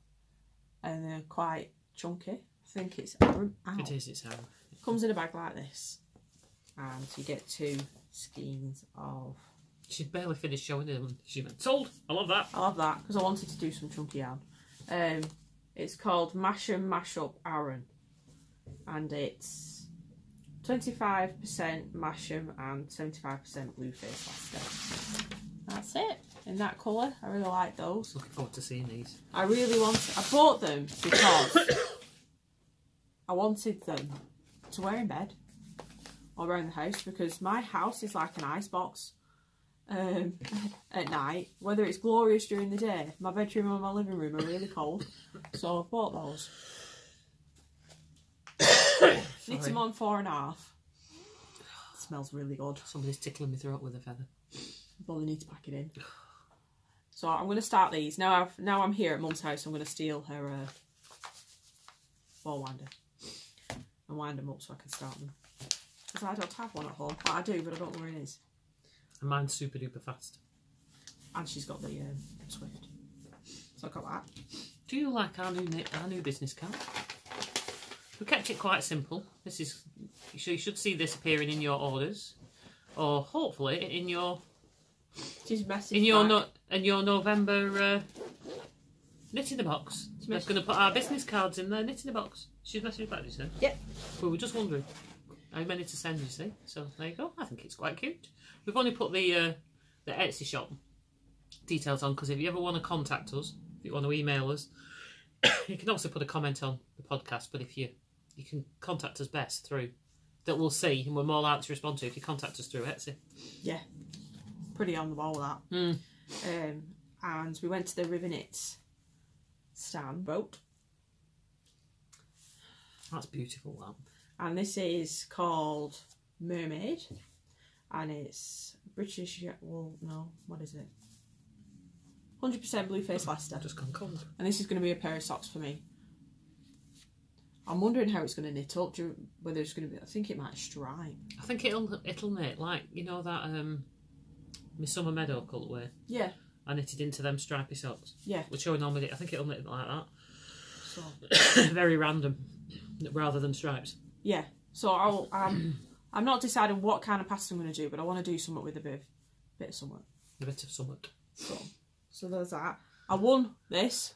and they're quite chunky. I think it's Aaron. It is. It's Aaron. Comes in a bag like this, and you get 2 skeins of. She's barely finished showing them. She went, sold. I love that. I love that because I wanted to do some chunky yarn. It's called Mash and Mash Up Aaron, and it's 25% Masham and 75% blue face laster. That's it, in that colour. I really like those. Looking forward to seeing these. I bought them because I wanted them to wear in bed or around the house, because my house is like an icebox. At night, whether it's glorious during the day, my bedroom and my living room are really cold, so I bought those. Knit them on 4.5. It smells really good. Somebody's tickling my throat with a feather. Well, they need to pack it in. So I'm going to start these now. I'm here at Mum's house. I'm going to steal her ball winder and wind them up so I can start them, because I don't have one at home. Well, I do, but I don't know where it is. And mine's super duper fast. And she's got the Swift. So I got that. Do you like our new business card? We kept it quite simple. This is, you should see this appearing in your orders, or hopefully in your your November knit in the box. We're going to put our business cards in there, knit in the box. She's messaged back, you said. Yep. We were just wondering how many to send, you see. So there you go. I think it's quite cute. We've only put the Etsy shop details on, because if you ever want to contact us, if you want to email us, you can also put a comment on the podcast. But if you can contact us best through, that we'll see, and we're more likely to respond to if you contact us through Etsy. Yeah, pretty on the ball with that. And we went to the Ribbonits stand boat. That's beautiful, that. And this is called Mermaid, and it's British. Well, no, what is it? 100% blue face laster. Just gone cold. And this is going to be a pair of socks for me. I'm wondering how it's going to knit up. Whether it's going to be. I think it might stripe. I think it'll knit like, you know, that my summer meadow colourway. Yeah. I knitted into them stripy socks. Yeah. Which I normally. I think it'll knit like that. So very random, rather than stripes. Yeah. So I'm not deciding what kind of pattern I'm going to do, but I want to do something with a bit of something. A bit of something. So there's that. I won this.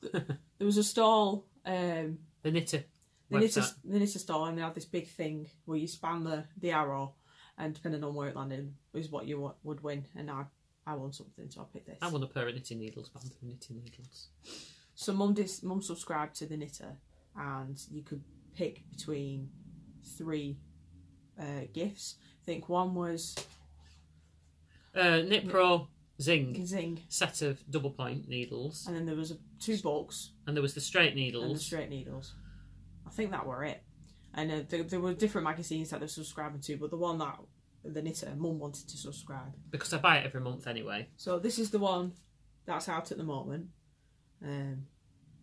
There was a stall. The knitter. The knitter stall, and they had this big thing where you span the arrow, and depending on where it landed is what you would win. And I I want something, so I picked this. I want a pair of knitting needles, but I'm doing knitting needles. So Mum subscribed to the Knitter, and you could pick between 3 gifts. I think one was Knit Pro Zing set of double point needles, and then there was 2 books, and there was the straight needles. And the straight needles. I think that were it. And there were different magazines that they were subscribing to, but the one that the Knitter, Mum wanted to subscribe because I buy it every month anyway. So this is the one that's out at the moment.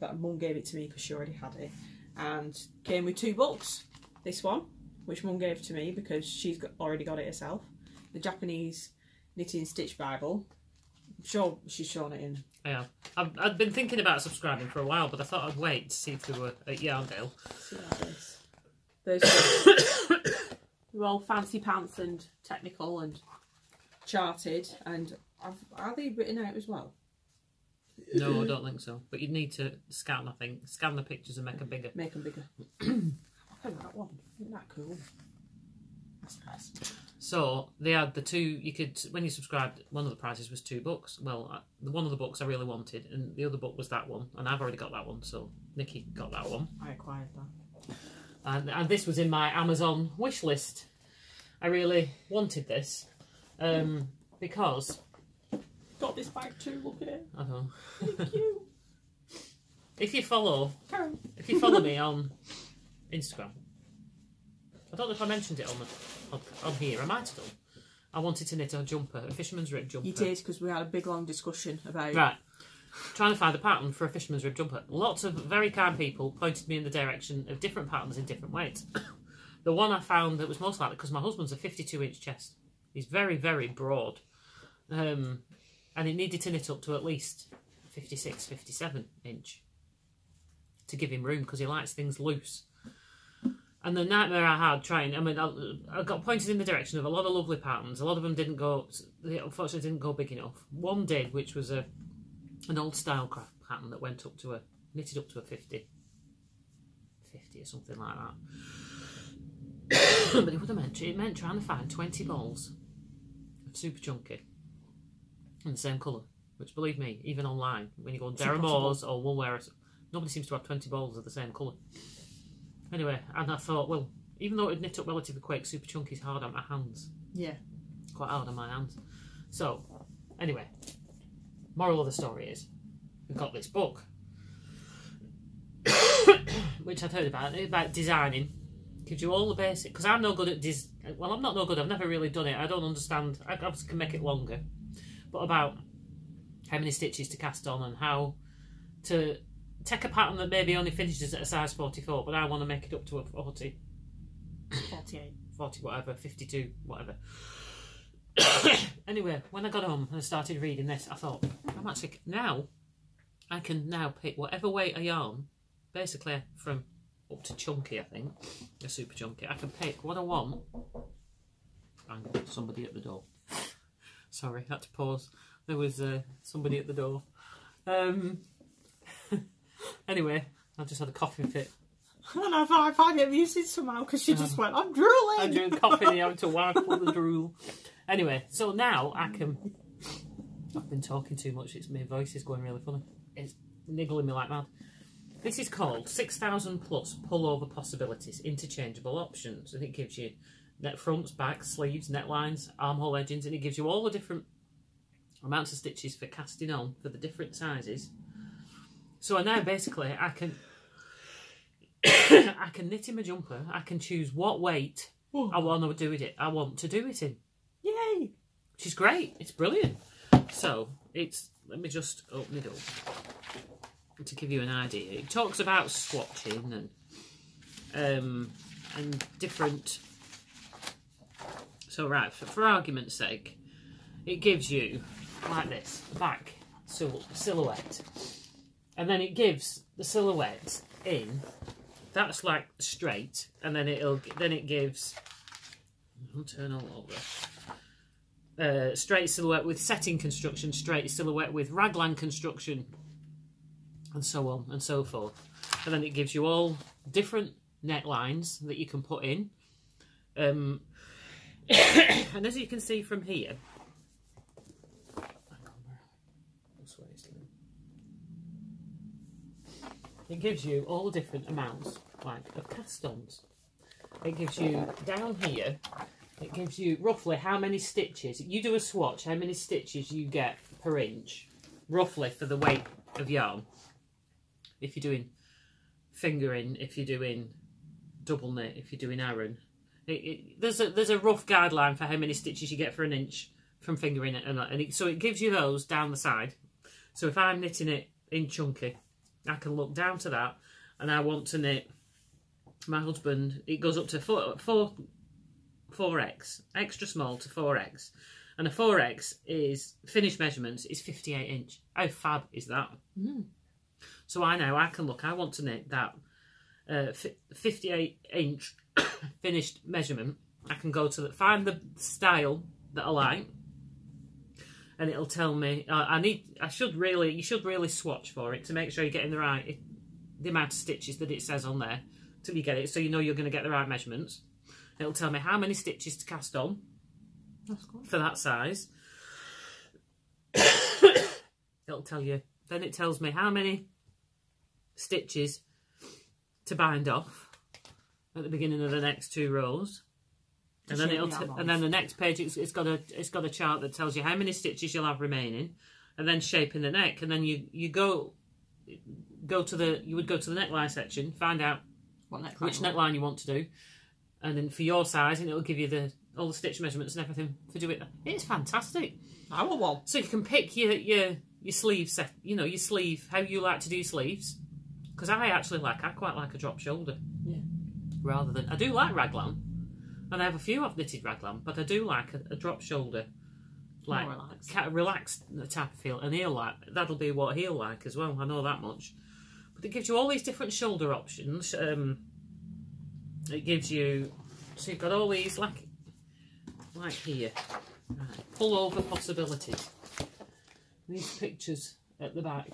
That Mum gave it to me because she already had it, and came with 2 books. This one, which Mum gave to me because she's already got it herself, the Japanese Knitting Stitch Bible. I'm sure she's shown it in. Yeah, I've been thinking about subscribing for a while, but I thought I'd wait to see if we were at Yarndale. See like this. They're all fancy pants and technical and charted, and are they written out as well? No, I don't think so. But you'd need to scan, I think. Scan the pictures and make them bigger. Make them bigger. I like that one. Isn't that cool? That's nice. So they had the 2. You could, when you subscribed, one of the prizes was 2 books. Well, one of the books I really wanted, and the other book was that one, and I've already got that one. So Nikki got that one. I acquired that. And this was in my Amazon wish list. I really wanted this because Got this bag too. Look at it. I know. Thank you. If you follow me on Instagram, I don't know if I mentioned it on here. I might have done. I wanted to knit a jumper, a fisherman's rib jumper. You did, because we had a big long discussion about trying to find a pattern for a fisherman's rib jumper. Lots of very kind people pointed me in the direction of different patterns in different weights. The one I found that was most likely, because my husband's a 52-inch chest. He's very, very broad. And it needed to knit up to at least 56, 57 inch to give him room, because he likes things loose. And the nightmare I had trying, I got pointed in the direction of a lot of lovely patterns. A lot of them didn't go, they unfortunately didn't go big enough. One did, which was an old style craft pattern that went up to knitted up to a 50 or something like that. But it meant trying to find 20 balls of super chunky in the same colour, which, believe me, even online, when you go on Deramores or Woolwear, nobody seems to have 20 balls of the same colour. Anyway, and I thought, well, even though it would knit up relatively quick, super chunky is hard on my hands. Yeah. It's quite hard on my hands. So, anyway, moral of the story is, we've got this book, which I'd heard about designing. Gives you all the basic, because I'm no good at well, I'm not no good, I've never really done it, I don't understand, I obviously can make it longer, but about how many stitches to cast on and how to take a pattern that maybe only finishes at a size 44, but I want to make it up to a 40, 48, 40 whatever, 52 whatever. Anyway, when I got home and I started reading this, I thought, I can now pick whatever weight of yarn, basically from up to chunky, I think, a super chunky. I can pick what I want. Hang on, somebody at the door. Sorry, had to pause. There was somebody at the door. Anyway, I just had a coughing fit. And I find it amusing somehow, because she just went, I'm drooling! I'm doing coughing, having to wipe up the drool. Anyway, so now I can... I've been talking too much, my voice is going really funny. It's niggling me like mad. This is called 6,000 plus pullover possibilities, interchangeable options, and it gives you net fronts, backs, sleeves, netlines, armhole edgings, and it gives you all the different amounts of stitches for casting on for the different sizes. So now basically I can I can knit him a jumper. I can choose what weight I want to do it in. Yay! Which is great. It's brilliant. So let me just open it up to give you an idea. It talks about swatching and different. So right, for argument's sake, it gives you like this back silhouette, and then it gives the silhouette in. That's like straight, and then it gives. I'll turn all over. Straight silhouette with setting construction, straight silhouette with raglan construction, and so on and so forth. And then it gives you all different netlines that you can put in. And as you can see from here, it gives you all the different amounts, like, of cast-ons. It gives you, down here, it gives you roughly how many stitches. You do a swatch, how many stitches you get per inch, roughly, for the weight of yarn. If you're doing fingering, if you're doing double knit, if you're doing Aran. There's a rough guideline for how many stitches you get for an inch from fingering it, so it gives you those down the side. So if I'm knitting it in chunky, I can look down to that, and I want to knit my husband. It goes up to 4x, extra small to 4x, and a 4x is finished measurements is 58 inch. How fab is that? So I know I can look. I want to knit that 58 inch finished measurement. I can go to find the style that I like, and it'll tell me. You should really swatch for it to make sure you're getting the amount of stitches that it says on there till you get it, so you know you're going to get the right measurements. It'll tell me how many stitches to cast on. That's cool. For that size. It'll tell you. Then it tells me how many stitches to bind off at the beginning of the next 2 rows, and then the next page it's got a chart that tells you how many stitches you'll have remaining, and then shaping the neck, and then you would go to the neckline section, find out which neckline you want to do, and then for your size, and it'll give you all the stitch measurements and everything for do it. It's fantastic. I want one. So you can pick your sleeve set, your sleeve, how you like to do your sleeves. Because I quite like a drop shoulder. Yeah. Rather than, I do like raglan, and I have a few I've knitted raglan, but I do like a drop shoulder, like relaxed type of feel, and that'll be what he'll like as well. I know that much. But it gives you all these different shoulder options. It gives you, so you've got all these like here, pull over possibilities. These pictures at the back.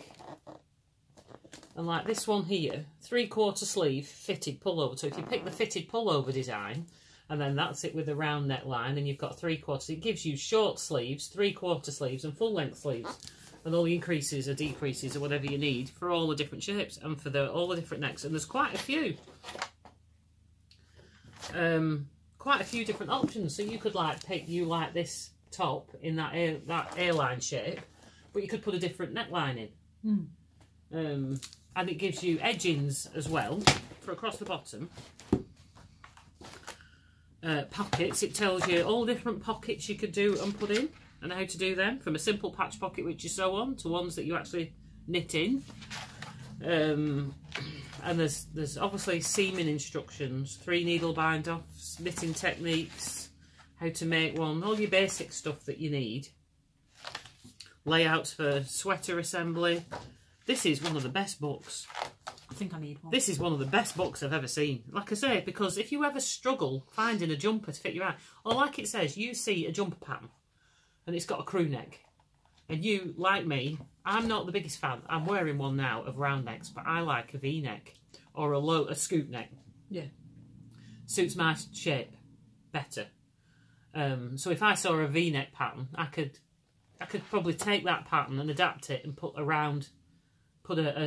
And like this one here, 3/4 sleeve fitted pullover. So if you pick the fitted pullover design, and then that's it with a round neckline, and you've got 3/4, it gives you short sleeves, 3/4 sleeves, and full length sleeves, and all the increases or decreases or whatever you need for all the different shapes and for all the different necks. And there's quite a few, different options. So you could pick this top in that A-line shape, but you could put a different neckline in. And it gives you edgings as well for across the bottom. Pockets, it tells you all different pockets you could do and put in, and how to do them, from a simple patch pocket which you sew on to ones that you actually knit in. And there's obviously seaming instructions, 3 needle bind offs, knitting techniques, how to make one, all your basic stuff that you need. Layouts for sweater assembly. This is one of the best books. I think I need one. This is one of the best books I've ever seen. Like I say, because if you ever struggle finding a jumper to fit you out, or like it says, you see a jumper pattern and it's got a crew neck, and you, like me, I'm not the biggest fan. I'm wearing one now of round necks, but I like a V-neck or a scoop neck. Yeah. Suits my shape better. So if I saw a V-neck pattern, I could probably take that pattern and adapt it and put a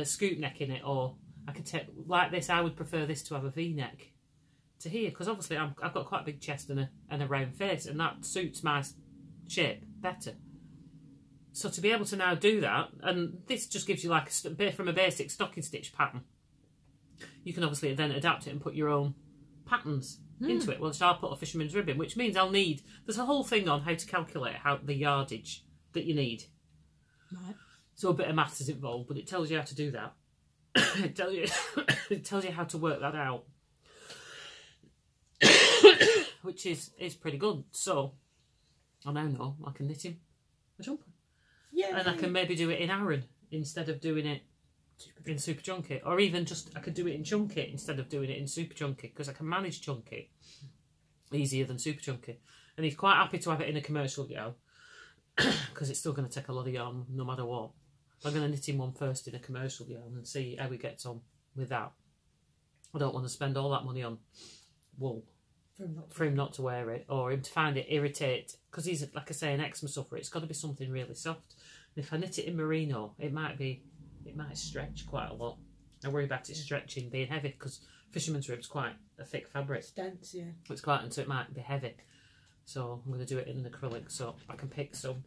scoop neck in it, or I could take, like this, I would prefer this to have a V-neck to here, because obviously I've got quite a big chest and a round face, and that suits my shape better. So to be able to now do that, and this just gives you like from a basic stocking stitch pattern, you can obviously then adapt it and put your own patterns into it. Well, so I'll put a fisherman's ribbon, which means there's a whole thing on how to calculate the yardage that you need. Right. So a bit of maths is involved, but it tells you how to do that. it tells you how to work that out, which is pretty good. So I now know I can knit him a jumper. Yeah. And I can maybe do it in Aran instead of doing it in super chunky, or even I could do it in chunky instead of doing it in super chunky, because I can manage chunky easier than super chunky. And he's quite happy to have it in a commercial yarn, because it's still going to take a lot of yarn no matter what. I'm going to knit him one first in a commercial yarn and see how he gets on with that. I don't want to spend all that money on wool for him not to wear it, or him to find it irritate, because he's, like I say, an eczema sufferer. It's got to be something really soft. And if I knit it in merino, it might stretch quite a lot. I worry about it stretching, being heavy, because fisherman's rib's quite a thick fabric. It's dense, yeah. It's quite, and so it might be heavy. So I'm going to do it in an acrylic, so I can pick some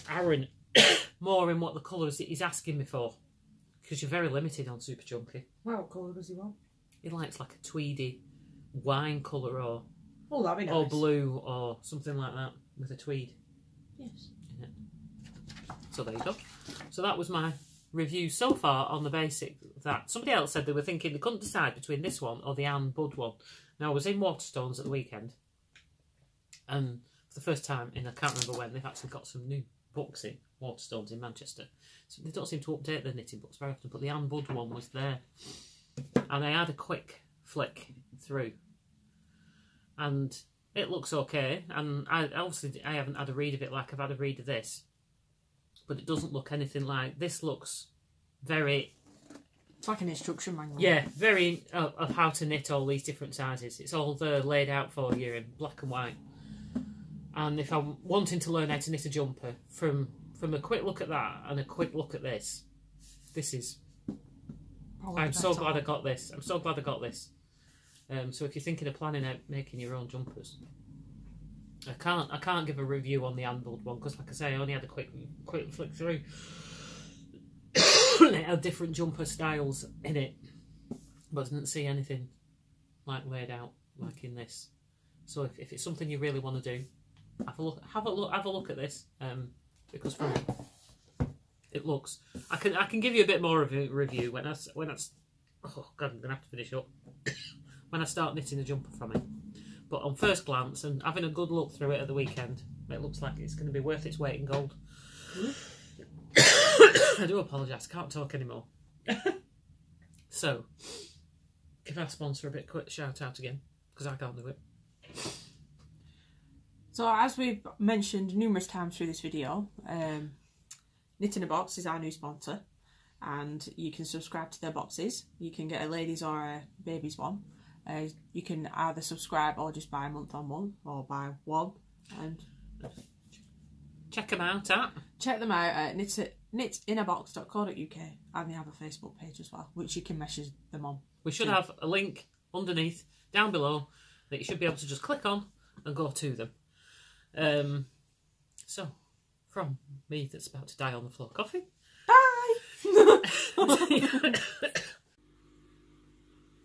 Aaron more in what the colours that he's asking me for, because you're very limited on Super Chunky. Well, what colour does he want? He likes like a tweedy wine colour, or that'd be nice. or blue, or something like that with a tweed. Yes. In it. So there you go. So that was my review so far on the basic of that. Somebody else said they were thinking they couldn't decide between this one or the Anne Budd one. Now I was in Waterstones at the weekend, and for the first time in I can't remember when, they've actually got some new books in Waterstones in Manchester. So they don't seem to update their knitting books very often, but the Anne Budd one was there, and I had a quick flick through, and it looks okay. And I haven't had a read of it like I've had a read of this, but it doesn't look anything like this. Looks very, it's like an instruction manual. yeah, very of how to knit all these different sizes. It's all there laid out for you in black and white. And if I'm wanting to learn how to knit a jumper, from a quick look at that and a quick look at this is, I'm so glad I got this. I'm so glad I got this. So if you're thinking of planning out making your own jumpers, I can't give a review on the Anne Budd one, because like I say, I only had a quick flick through. It had different jumper styles in it, but I didn't see anything like laid out like in this. So if it's something you really want to do, have a look at this, because from it looks, I can give you a bit more of a review when I oh god, I'm gonna have to finish up when I start knitting a jumper from it. But on first glance and having a good look through it at the weekend, it looks like it's going to be worth its weight in gold. I do apologise, I can't talk anymore. So, give our sponsor a bit quick shout out again, because I can't do it. So as we've mentioned numerous times through this video, Knit in a Box is our new sponsor, and you can subscribe to their boxes. You can get a ladies or a babies one. You can either subscribe or just buy month on month, or buy one. And check them out at knitinabox.co.uk, and they have a Facebook page as well, which you can message them on. We should have a link underneath, down below, that you should be able to just click on and go to them. So, from me that's about to die on the floor, coffee. Bye!